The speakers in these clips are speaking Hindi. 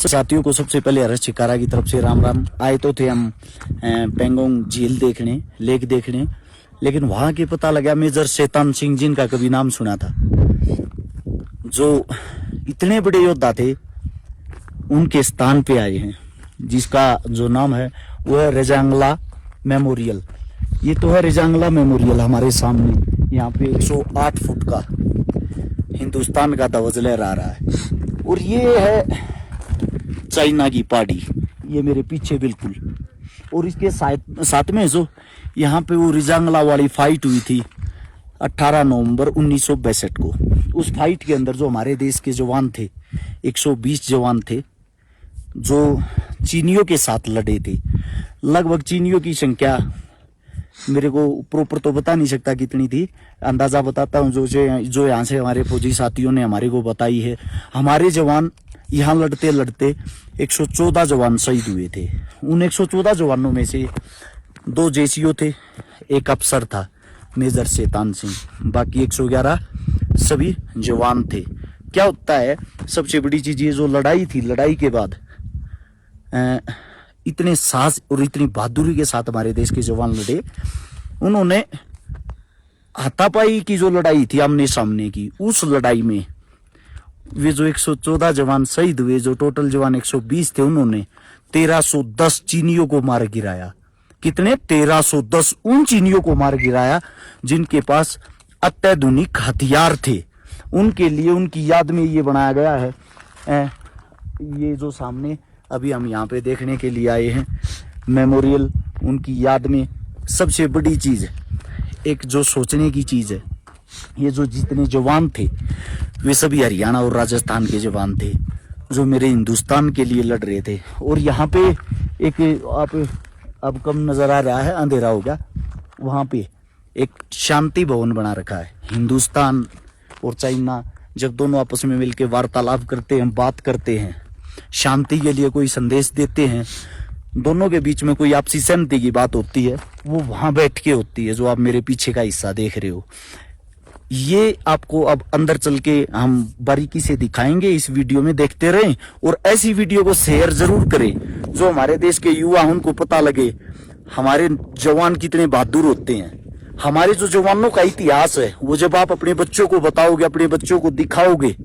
साथियों को सबसे पहले हर्ष चिकारा की तरफ से राम राम। आए तो थे हम पेंगोंग झील देखने, लेक देखने, लेकिन वहां के पता लगा मेजर शैतान सिंह जिनका कभी नाम सुना था, जो इतने बड़े योद्धा थे, उनके स्थान पे आए हैं, जिसका जो नाम है वो है रेजांगला मेमोरियल। ये तो है रेजांगला मेमोरियल हमारे सामने। यहाँ पे 108 फुट का हिंदुस्तान का ध्वज लहरा रहा है। और ये है चाइना की पहाड़ी, ये मेरे पीछे बिल्कुल। और इसके साथ में जो यहाँ पे वो रेजांगला वाली फाइट हुई थी 18 नवंबर 1962 को। उस फाइट के अंदर जो हमारे देश के जवान थे, 120 जवान थे, जो चीनियों के साथ लड़े थे। लगभग चीनियों की संख्या मेरे को प्रॉपर तो बता नहीं सकता कितनी थी, अंदाजा बताता हूँ जो यहाँ से हमारे फौजी साथियों ने हमारे को बताई है। हमारे जवान यहाँ लड़ते लड़ते 114 जवान शहीद हुए थे। उन 114 जवानों में से 2 जेसीओ थे, एक अफसर था मेजर शैतान सिंह, बाकी 111 सभी जवान थे। क्या होता है, सबसे बड़ी चीज ये जो लड़ाई थी, लड़ाई के बाद इतने साहस और इतनी बहादुरी के साथ हमारे देश के जवान लड़े। उन्होंने हाथापाई की जो लड़ाई थी आमने सामने की, उस लड़ाई में वे जो 114 जवान शहीद हुए, जो टोटल जवान 120 थे, उन्होंने 1310 चीनियों को मार गिराया। कितने? 1310 उन चीनियों को मार गिराया जिनके पास अत्याधुनिक हथियार थे। उनके लिए, उनकी याद में ये बनाया गया है ये जो सामने अभी हम यहाँ पे देखने के लिए आए हैं मेमोरियल। उनकी याद में सबसे बड़ी चीज, एक जो सोचने की चीज है, ये जो जितने जवान थे वे सभी हरियाणा और राजस्थान के जवान थे, जो मेरे हिंदुस्तान के लिए लड़ रहे थे। और यहाँ पे एक, आप अब कम नजर आ रहा है, अंधेरा हो गया, वहां पे एक शांति भवन बना रखा है। हिंदुस्तान और चाइना जब दोनों आपस में मिलकर वार्तालाप करते हैं, बात करते हैं, शांति के लिए कोई संदेश देते हैं, दोनों के बीच में कोई आपसी सहमति की बात होती है, वो वहां बैठ के होती है, जो आप मेरे पीछे का हिस्सा देख रहे हो। ये आपको अब अंदर चल के हम बारीकी से दिखाएंगे, इस वीडियो में देखते रहें और ऐसी वीडियो को शेयर जरूर करें जो हमारे देश के युवा, उनको पता लगे हमारे जवान कितने बहादुर होते हैं। हमारे जो जवानों का इतिहास है, वो जब आप अपने बच्चों को बताओगे, अपने बच्चों को दिखाओगे,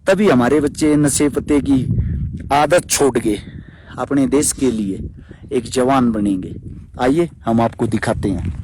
तभी हमारे बच्चे नशे पत्ते की आदत छोड़ के अपने देश के लिए एक जवान बनेंगे। आइए हम आपको दिखाते हैं।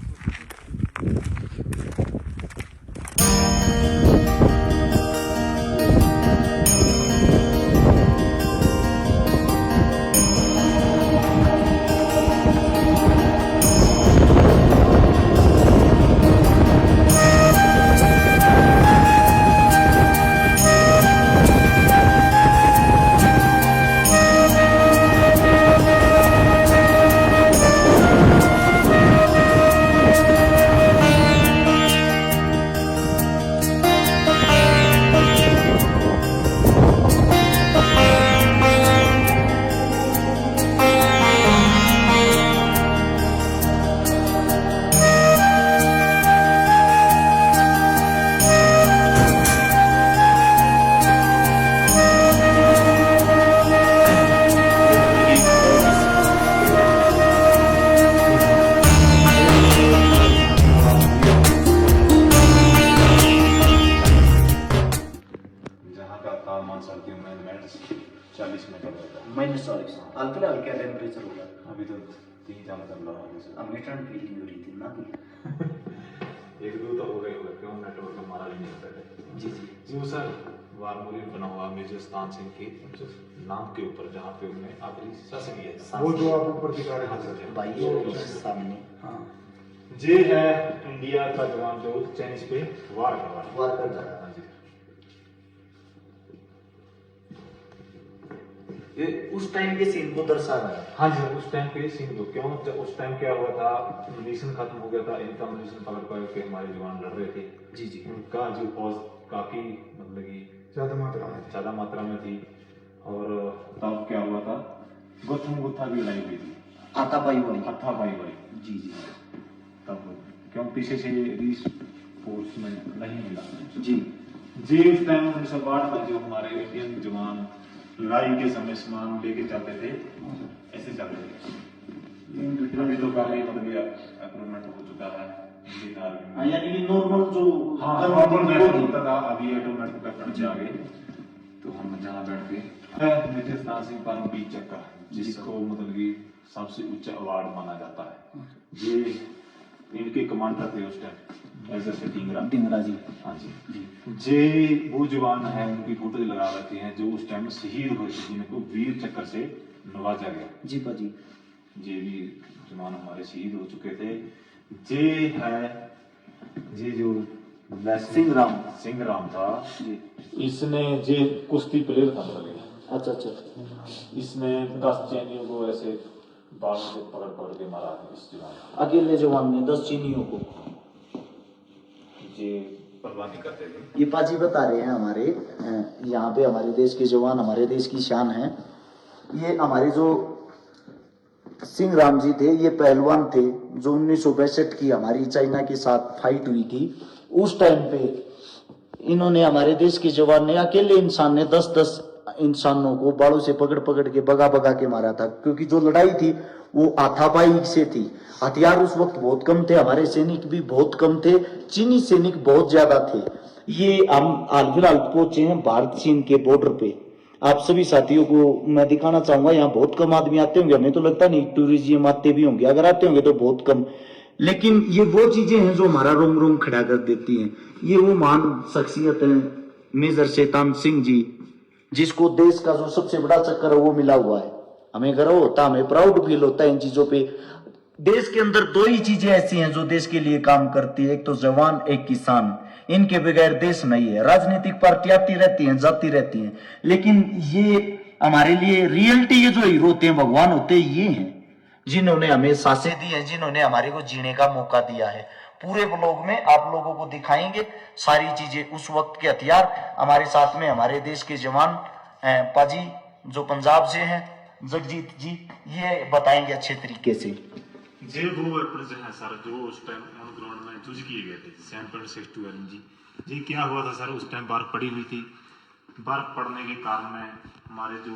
-40 हाल फिलहाल क्या टेम्परेचर होगा? अभी तो 3 चल रहा है। अब ठंड फील नहीं हो रही थी ना एक दो तो हो गए होगा, क्यों नेटवर्क हमारा भी नहीं होता है। जी जी जी वो सर वारमोरियल बना हुआ मेजर शैतान सिंह के नाम के ऊपर, जहाँ पे उन्हें आखिरी सांस ली है, वो जो आप ऊपर दिखा रहे हैं भाई सामने। हाँ, ये है इंडिया का जवान जो चाइनीज पे वार कर रहा है। ये उस टाइम के सीन को दर्शा रहा है। हाँ जी, उस टाइम के सीन को, क्यों उस टाइम क्या हुआ था, मिशन खत्म हो गया था, इनका मिशन पकड़ के हमारे जवान लड़ रहे थे। जी जी, उनका जो फौज काफी मतलब कि ज्यादा मात्रा में थी। और तब क्या हुआ था, गुत्थम गुत्था भी लड़ाई हुई थी, हाथापाई वाली। जी जी, तब क्यों पीछे से फोर्स में नहीं मिला जी जी। उस टाइम 1962 में जो हमारे इंडियन जवान लड़ाई के समय सामान लेके चलते थे, ऐसे चलते थे। अभी तो काफी मतलब इम्प्रूवमेंट हो चुका है इंडियन आर्मी में। यानी कि नॉर्मल जो नॉर्मल मेथड होता था, अभी ऑटोमेटिक वेपन से आ गए। तो हम जहाँ बैठ के मेजर स्थान सिंह परमवीर चक्र, जिसको मतलब कि सबसे उच्च अवार्ड माना जाता है, ये इनके कमांडर थे उस टाइम मेजर से ढींगरा जी। हाँ जी, जे वो जवान है, उनकी फोटो लगा रखी है जो उस टाइम शहीद हुए थे, जिनको वीर चक्र से नवाजा गया। जी पाजी, जे भी जवान हमारे शहीद हो चुके थे। जे है, जे जो सिंह राम था, इसने जे कुश्ती प्लेयर था मतलब। अच्छा, इसने 10 चैनियों को ऐसे बालों से पकड़ पकड़ के मारा है इस जवान। अकेले जवान ने 10 चीनियों को ये परवानी करते थे। ये पाजी बता रहे हैं हमारे यहाँ पे हमारे देश के जवान हमारे देश की शान है। ये हमारे जो सिंह राम जी थे, ये पहलवान थे जो 1962 की हमारी चाइना के साथ फाइट हुई थी। उस टाइम पे इन्होंने, हमारे देश के जवान ने, अकेले इंसान ने 10-10 इंसानों को बालों से पकड़ पकड़ के भगा भगा के मारा था। क्योंकि जो लड़ाई थी वो हाथापाई से थी। हथियार उस वक्त बहुत कम थे, हमारे सैनिक भी बहुत कम थे, चीनी सैनिक बहुत ज्यादा थे। ये हम हाल फिलहाल पहुंचे हैं भारत चीन के बॉर्डर पे। आप सभी साथियों को मैं दिखाना चाहूंगा, यहाँ बहुत कम आदमी आते होंगे, हमें तो लगता नहीं टूरिज्म आते भी होंगे, अगर आते होंगे तो बहुत कम। लेकिन ये वो चीजें हैं जो हमारा रोम रोम खड़ा कर देती हैं। ये वो महान शख्सियत है मेजर शैतान सिंह जी, जिसको देश का जो सबसे बड़ा चक्कर है वो मिला हुआ है। हमें गर्व होता है, हमें प्राउड फील होता है इन चीजों पे। देश के अंदर 2 ही चीजें ऐसी हैं जो देश के लिए काम करती है, एक तो जवान, एक किसान। इनके बगैर देश नहीं है। राजनीतिक पार्टी आती रहती हैं, जाती रहती हैं, लेकिन ये हमारे लिए रियलिटी, ये जो हीरो होते हैं, भगवान होते हैं, ये हैं जिन्होंने हमें सांसें दी हैं, जिन्होंने हमारे को जीने का मौका दिया है। पूरे ब्लॉग में आप लोगों को दिखाएंगे सारी चीजें, उस वक्त के हथियार। हमारे साथ में हमारे देश के जवान पाजी जो पंजाब से हैं, जगजीत जी, ये बताएंगे अच्छे तरीके से। जे वो वेपन्स हैं सर जो उस टाइम ऑन ग्राउंड में यूज किए गए थे, 7.62 LMG। जी क्या हुआ था सर, उस टाइम बर्फ पड़ी हुई थी। बर्फ पड़ने के कारण में हमारे जो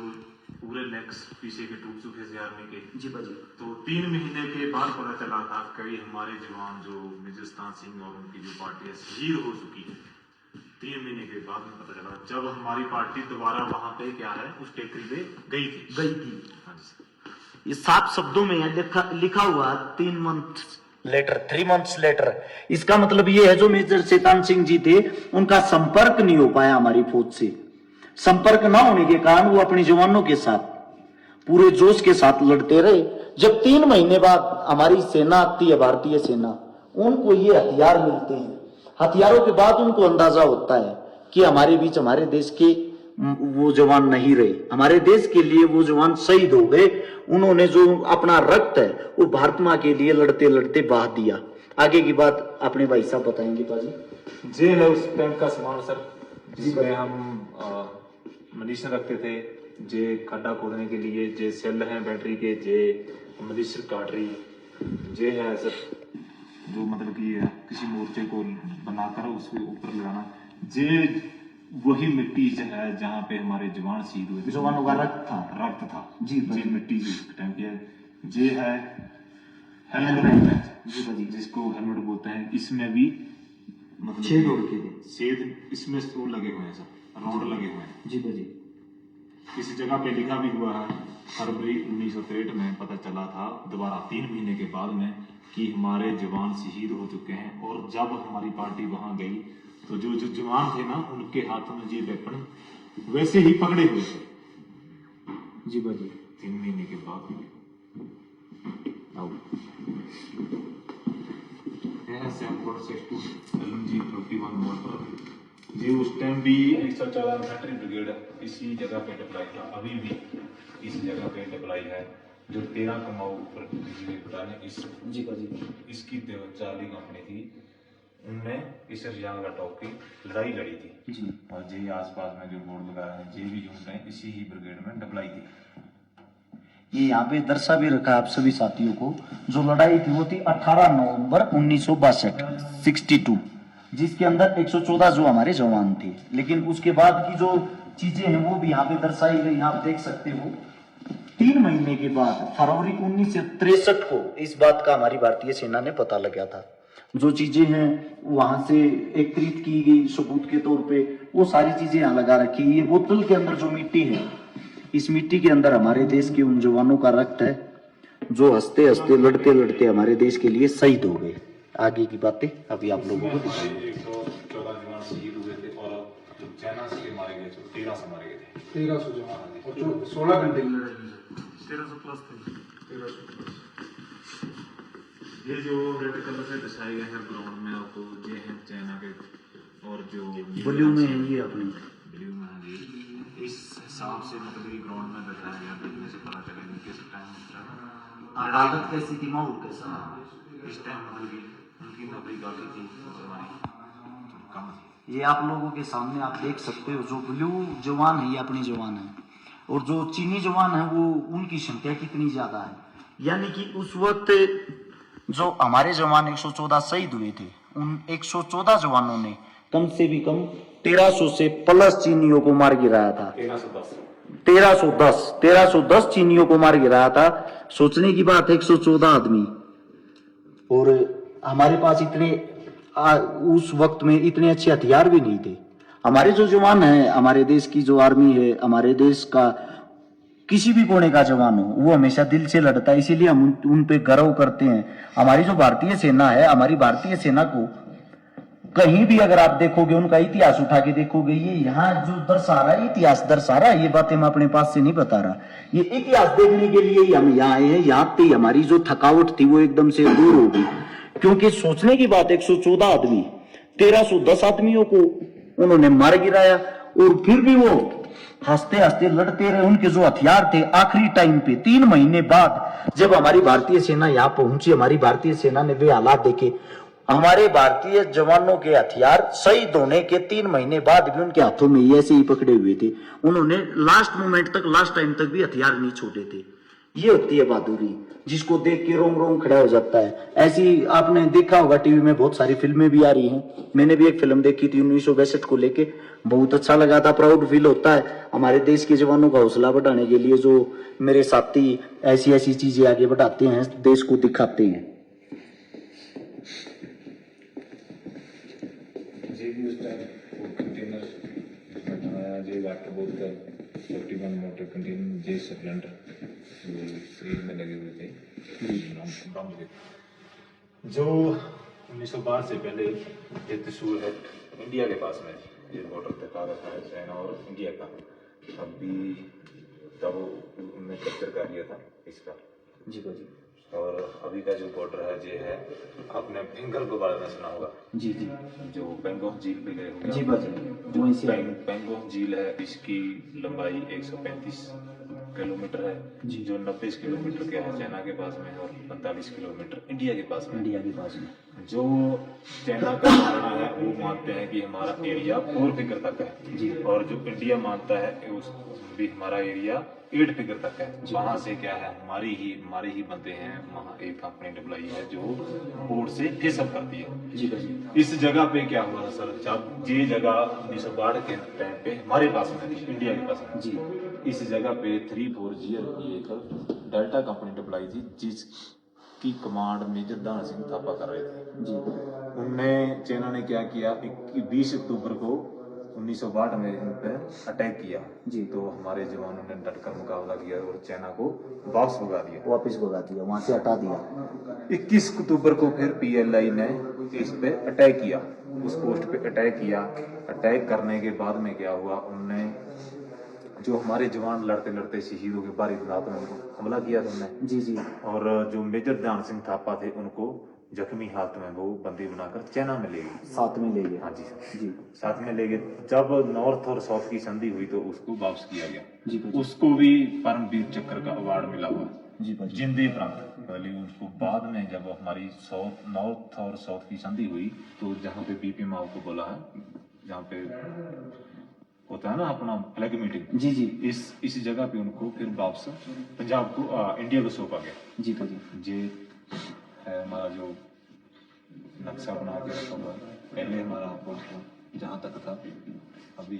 पूरे लेग्स पीछे के टूट चुके थे आर्मी के। जी भाजी। तो 3 महीने के बाद पता चला था कई हमारे जवान जो मेजर शैतान सिंह और उनकी जो पार्टी है शहीद हो चुकी है। 3 महीने के बाद में पता चला, जब हमारी पार्टी दोबारा वहां पे क्या है उस टेकरी पे गई थी। हाँ जी सर, ये 7 शब्दों में लिखा हुआ 3 मंथ्स लेटर। इसका मतलब ये है जो मेजर शैतान सिंह जी थे उनका संपर्क नहीं हो पाया हमारी फौज से। संपर्क ना होने के कारण वो अपने जवानों के साथ पूरे जोश के साथ लड़ते रहे। जब 3 महीने बाद हमारी सेना आती है, भारतीय सेना, उनको ये हथियार मिलते हैं। हथियारों के बाद उनको अंदाजा होता है कि हमारे बीच हमारे देश के वो जवान नहीं रहे, हमारे देश के लिए वो जवान शहीद हो गए। उन्होंने जो अपना रक्त है वो भारत माँ के लिए लड़ते लड़ते बहा दिया। आगे की बात अपने भाई साहब बताएंगे पाजी। जे है उस टाइम का सामान सर, जिसमें हम मनीषण रखते थे, जे खड्डा खोदने के लिए, जे सेल हैं बैटरी के, जे मनीषण काटरी, जे है सर जो मतलब कि किसी मोर्चे को बनाकर उसके ऊपर लगाना, जे वही मिट्टी है जहाँ पे हमारे जवान शहीद हुए थे, जवानों का रक्त था जी। जे मिट्टी जिस टाइम की है, जे है हेलमेट जी, जिसको हेलमेट बोलते हैं। इसमें भी मतलब छेद इसमें वो लगे हुए हैं सर, रोड लगे हुए हैं जी भाजी। किसी जगह पे लिखा भी हुआ है, फरवरी 1963 में पता चला था दोबारा 3 महीने के बाद में कि हमारे जवान शहीद हो चुके हैं। और जब हमारी पार्टी वहां गई तो जो जवान थे ना, उनके हाथों में ये वेपन वैसे ही पकड़े हुए थे जी भाजी। 3 महीने के बाद जी उस टाइम भी 114 इन्फेंट्री ब्रिगेड इसी जगह पे डिप्लॉय था, अभी भी इस जगह पे डिप्लॉय है। जो 13 कमाऊ इसकी चार्ली कंपनी थी, उनने इस रियांग टॉप की लड़ाई लड़ी थी जी। और जे आसपास में जो बोर्ड लगा रहे हैं, जे भी यूनिट है इसी ही ब्रिगेड में डिप्लॉय थी। ये यहाँ पे दर्शा भी रखा आप सभी साथियों को। जो लड़ाई थी वो थी 18 नवंबर 1962 62, जिसके अंदर 114 जो हमारे जवान थे। लेकिन उसके बाद की जो चीजें हैं वो भी यहाँ पे दर्शाई गई, आप देख सकते हो। 3 महीने के बाद फरवरी 1963 को इस बात का हमारी भारतीय सेना ने पता लगाया था। जो चीजें हैं वहां से एकत्रित की गई सबूत के तौर पे, वो सारी चीजें यहाँ लगा रखी। ये बोतल के अंदर जो मिट्टी है, इस मिट्टी के अंदर हमारे देश के उन जवानों का रक्त है जो हंसते हंसते लड़ते लड़ते हमारे देश के लिए शहीद हो गए। आगे की बातें अभी आप लोगों को दिखाएंगे। 114 जवान शहीद हुए थे और जो चाइना से मारे गए थे 1300 मारे गए थे। 1300 जवान और जो 16 घंटे की लड़ाई में 1300 प्लस थे। 1300 प्लस। ये जो रेड कलर से दर्शाए गए हैं ग्राउंड में आपको, ये है चाइना के, और जो ब्लू में है ये अपनी ब्लू में है जी। इस हिसाब से मतलब ये ग्राउंड में दर्शाया गया, देखने से पता चलेगा किस टाइम अदालत कैसी थी, माहौल कैसा। इस टाइम मतलब कि उनकी नौकरी काफी थी, मुसलमानी कम थी। ये आप लोगों के सामने आप देख सकते हो, जो ब्लू जवान है ये अपनी जवान है, और जो चीनी जवान है वो उनकी संख्या कितनी ज्यादा है। यानी कि उस वक्त जो हमारे जवान 114 शहीद हुए थे, उन 114 जवानों ने कम से भी कम 1300 से प्लस चीनियों को मार गिराया था। 1310 चीनियों को मार गिराया था। सोचने की बात है, 114 आदमी, और हमारे पास उस वक्त में इतने अच्छे हथियार भी नहीं थे। हमारे जो जवान है, हमारे देश की जो आर्मी है, हमारे देश का किसी भी कोने का जवान हो, वो हमेशा दिल से लड़ता है, इसीलिए हम उन पे गर्व करते हैं। हमारी जो भारतीय सेना है, हमारी भारतीय सेना को कहीं भी अगर आप देखोगे, उनका इतिहास उठा के देखोगे, ये यहाँ जो दर्शा रहा है, इतिहास दर्शा रहा है, ये बातें मैं अपने पास से नहीं बता रहा, ये इतिहास देखने के लिए ही हम यहाँ आए हैं। यहाँ पे हमारी जो थकावट थी वो एकदम से दूर हो गई, क्योंकि सोचने की बात, 114 आदमी 1310 आदमियों को उन्होंने मार गिराया, और फिर भी वो हंसते हंसते लड़ते रहे। उनके जो हथियार थे, आखिरी टाइम पे 3 महीने बाद जब हमारी भारतीय सेना यहाँ पहुंची, हमारी भारतीय सेना ने वे हालात देखे, हमारे भारतीय जवानों के हथियार शहीद होने के 3 महीने बाद भी उनके हाथों में ऐसे ही पकड़े हुए थे। उन्होंने लास्ट मोमेंट तक, लास्ट टाइम तक भी हथियार नहीं छोड़े थे। ये होती है बहादुरी, जिसको देख के रोम रोम खड़ा हो जाता है। ऐसी आपने देखा होगा, टीवी में बहुत सारी फिल्में भी आ रही हैं। मैंने भी एक फिल्म देखी थी 1962 को लेके, बहुत अच्छा लगा था। प्राउड फील होता है हमारे देश के जवानों का हौसला बढ़ाने के लिए, जो मेरे साथी ऐसी ऐसी चीजें आगे बढ़ाते हैं, देश को दिखाते हैं। कंटेनर बनाया, जे वाटर बोतल 41 मोटर कंटेनर, जे सिलेंडर शरीर में लगे हुए थे बम के, जो 1912 से पहले ये त्रिशूल है इंडिया के पास में, ये बॉर्डर पे था चाइना और इंडिया का। अभी तब उन्होंने कैप्चर कर लिया था इसका जी भाजी। और अभी का जो बॉर्डर है ये है, आपने बेंगल के बारे में सुना होगा जी जी, जो पेंगोंग झील पे गए होंगे जी भाजी, जो इसे पेंगोंग झील है, इसकी लंबाई 135 किलोमीटर है, जो 90 किलोमीटर के है चाइना के पास में, और 45 किलोमीटर इंडिया के पास में। इंडिया के पास में जो चाइना का मानना है, वो मानते हैं कि हमारा एरिया 4 फिगर तक है जी, और जो इंडिया मानता है उस भी हमारा एरिया 8 फिगर तक है। वहां से क्या है, हमारे ही बंदे हैं, वहाँ एक कंपनी डब्लाई है जो बोर्ड से फेसअप करती है। जी भाजी। इस जगह पे क्या हुआ सर, जब ये जगह 1912 के टाइम पे हमारे पास में थी, इंडिया के पास में जी, इस जगह पे 340 की एक डेल्टा कंपनी डब्लाई थी, जिसकी कमांड मेजर दान सिंह थापा कर रहे थे जी। उनने चाइना ने क्या किया, 20 अक्टूबर को 1962 में इन पे अटैक किया जी। तो हमारे जवानों ने डटकर मुकाबला किया और चाइना को वापस भगा दिया, वापस भगा दिया, वहां से हटा दिया। 21 अक्टूबर को फिर पीएलआई ने इस पे अटैक किया, उस पोस्ट पे अटैक किया। अटैक करने के बाद में क्या हुआ, उनने जो हमारे जवान लड़ते लड़ते शहीद हो गए, बारी रात में उनको हमला किया था उन्होंने जी जी। और जो मेजर ध्यान सिंह थापा थे उनको जख्मी हालत में वो बंदी बनाकर चाइना में ले गए, साथ में ले गए। हाँ जी जी साथ में ले गए। जब नॉर्थ और साउथ की संधि हुई तो उसको वापस किया गया, जी भाजी। उसको भी परमवीर चक्र का अवार्ड मिला हुआ जी भाजी। जिंदे प्रांत पहले, उसको बाद में जब हमारी नॉर्थ और साउथ की संधि हुई तो जहाँ पे बीपी माओ को बोला है, जहाँ पे होता है ना अपना फ्लैग मीटिंग, जी जी। इस जगह पे उनको फिर वापस पंजाब को इंडिया को सौंपा गया। जी भाजी। ये है हमारा जो नक्शा बना के रखा हुआ है, पहले हमारा पोस्ट जहाँ तक था, अभी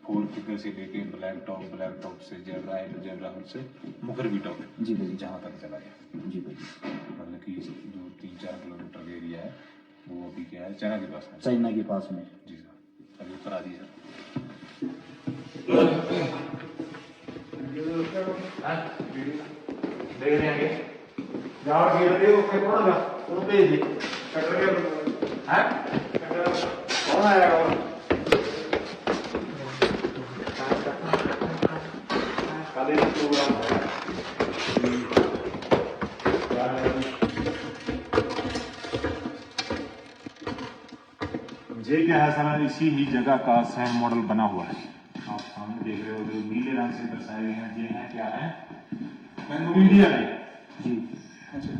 4 किकर से लेके ब्लैक टॉप से जेब्रा हिल से मुखर्बी टॉप जी भाई। जहाँ तक चला गया जी भाई। मतलब कि जो 3-4 किलोमीटर का एरिया है वो अभी क्या है चाइना के पास है। चाइना के पास में। जी सर अभी ऊपर आ दी सर। देख रहे हैं यार ये दे ओके कौन लगा वो भेज दे कटर के हैं कौन आएगा वो काले प्रोग्राम ये क्या है सर इसी ही जगह का सेम मॉडल बना हुआ है। आप सामने देख रहे हो जो नीले रंग से दर्शाए गए हैं ये हैं क्या है इंडिया के जी। अच्छा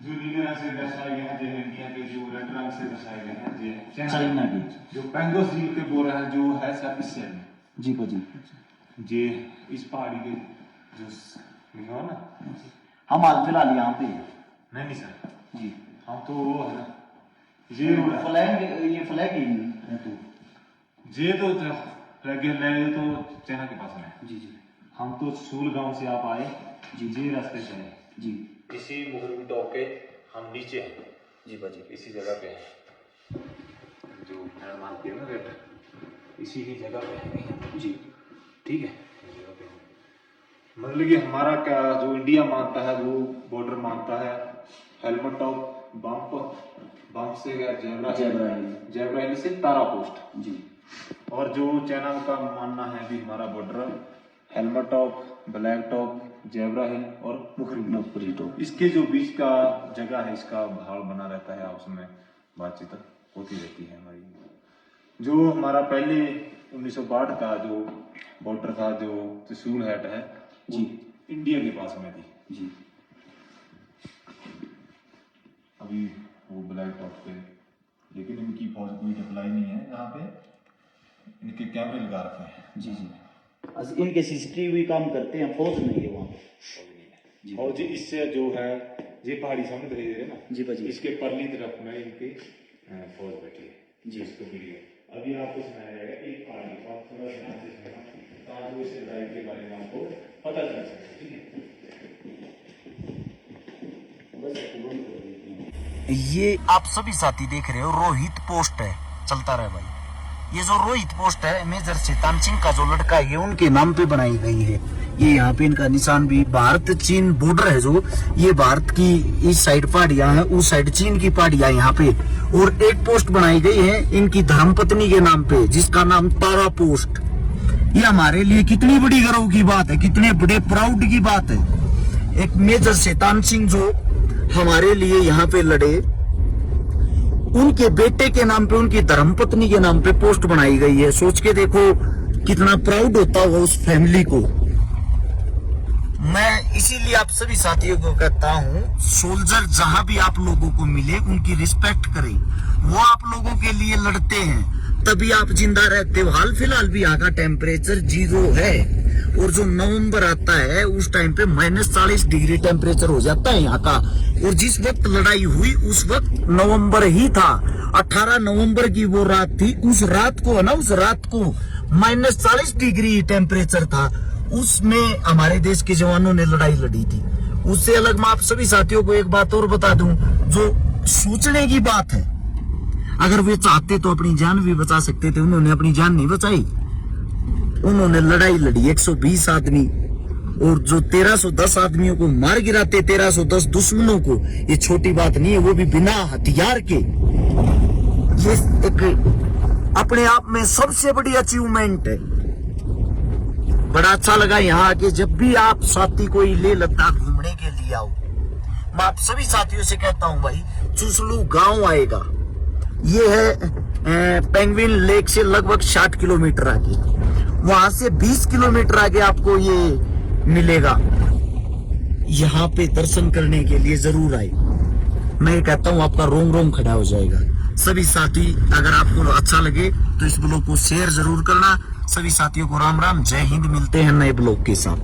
जो नीले रंग से दर्शाए गए हैं ये इंडिया के जो रेड रंग से दर्शाए गए हैं ये चाइना के। जो पेंगोस झील के बोल रहे हैं जो है सर इस साइड में जी भाजी। ये इस पहाड़ी के जो लिखा हुआ ना हम हाल फिलहाल यहाँ पे नहीं सर जी। हम तो वो है ना ये फ्लैग ये फ्लैग ही है तो ये तो फ्लैग है तो चाइना के पास में है। जी जी। हम तो सूल गांव से आप आए जी जी रास्ते से आए जी। इसी मुखर्बी टॉप के हम नीचे हैं जी भाजी। इसी जगह पे है जो निर्माण किया ना रेट इसी ही जगह पे है जी। ठीक है इस जगह पे है। मतलब कि हमारा क्या जो इंडिया मानता है वो बॉर्डर मानता है हेलमेट टॉप बम्प से जेब्रा हिल से तारा पोस्ट जी। और जो चाइना का मानना है कि हमारा border helmet top black top zebra हिल और मुखर्बी टॉप इसके जो बीच का जगह है इसका भाव बना रहता है आपस में बातचीत होती रहती है हमारी। जो हमारा पहले 1962 का जो बॉर्डर था जो त्रिशूल हेट है जी इंडिया के पास में थी जी। अभी वो ब्लैक टॉप पे लेकिन इनकी फौज कोई अप्लाई नहीं है यहाँ पे इनके कैमरे लगा रखे हैं जी जी। इनके सीसीटीवी काम करते हैं फौज नहीं है वहाँ पे। और जी इससे जो है ये पहाड़ी सामने दिखाई दे रहे हैं ना जी भाजी। इसके परली तरफ में इनके फौज बैठी है जी। इसको वीडियो अभी आपको सुनाया जाएगा एक पहाड़ी को आप थोड़ा ध्यान से सुनना ताकि इस लड़ाई के बारे में आपको पता चल सके ठीक है। ये आप सभी साथी देख रहे हो रोहित पोस्ट है चलता रहे भाई। ये जो रोहित पोस्ट है मेजर शैतान सिंह का जो लड़का है ये उनके नाम पे बनाई गई है। ये यहाँ पे इनका निशान भी भारत चीन बॉर्डर है जो ये भारत की इस साइड पहाड़ियां हैं उस साइड चीन की पहाड़ियां यहाँ पे। और एक पोस्ट बनाई गई है इनकी धर्मपत्नी के नाम पे जिसका नाम तारा पोस्ट। ये हमारे लिए कितनी बड़ी गर्व की बात है कितने बड़े प्राउड की बात है। एक मेजर शैतान सिंह जो हमारे लिए यहाँ पे लड़े उनके बेटे के नाम पे उनकी धर्मपत्नी के नाम पे पोस्ट बनाई गई है। सोच के देखो कितना प्राउड होता होगा उस फैमिली को। मैं इसीलिए आप सभी साथियों को कहता हूँ सोल्जर जहां भी आप लोगों को मिले उनकी रिस्पेक्ट करें। वो आप लोगों के लिए लड़ते हैं तभी आप जिंदा रहते हो। हाल फिलहाल भी यहाँ का टेम्परेचर 0 है और जो नवंबर आता है उस टाइम पे -40 डिग्री टेम्परेचर हो जाता है यहाँ का। और जिस वक्त लड़ाई हुई उस वक्त नवंबर ही था 18 नवंबर की वो रात थी। उस रात को है ना उस रात को -40 डिग्री टेम्परेचर था। उसमें हमारे देश के जवानों ने लड़ाई लड़ी थी। उससे अलग मैं आप सभी साथियों को एक बात और बता दूं जो सोचने की बात है। अगर वे चाहते तो अपनी जान भी बचा सकते थे उन्होंने अपनी जान नहीं बचाई। उन्होंने लड़ाई लड़ी 120 आदमी और जो 1310 आदमियों को मार गिराते 1310 दुश्मनों को ये छोटी बात नहीं है वो भी बिना हथियार के। ये एक अपने आप में सबसे बड़ी अचीवमेंट है। बड़ा अच्छा लगा यहाँ आके। जब भी आप साथी कोई लेह लद्दाख घूमने के लिए आओ मैं आप सभी साथियों से कहता हूँ भाई चुसलू गांव आएगा। ये है पेंगुइन लेक से लगभग 60 किलोमीटर आगे। वहां से 20 किलोमीटर आगे आपको ये मिलेगा। यहाँ पे दर्शन करने के लिए जरूर आए। मैं कहता हूँ आपका रोम रोम खड़ा हो जाएगा। सभी साथी अगर आपको अच्छा लगे तो इस ब्लॉग को शेयर जरूर करना। सभी साथियों को राम राम जय हिंद। मिलते हैं नए ब्लॉग के साथ।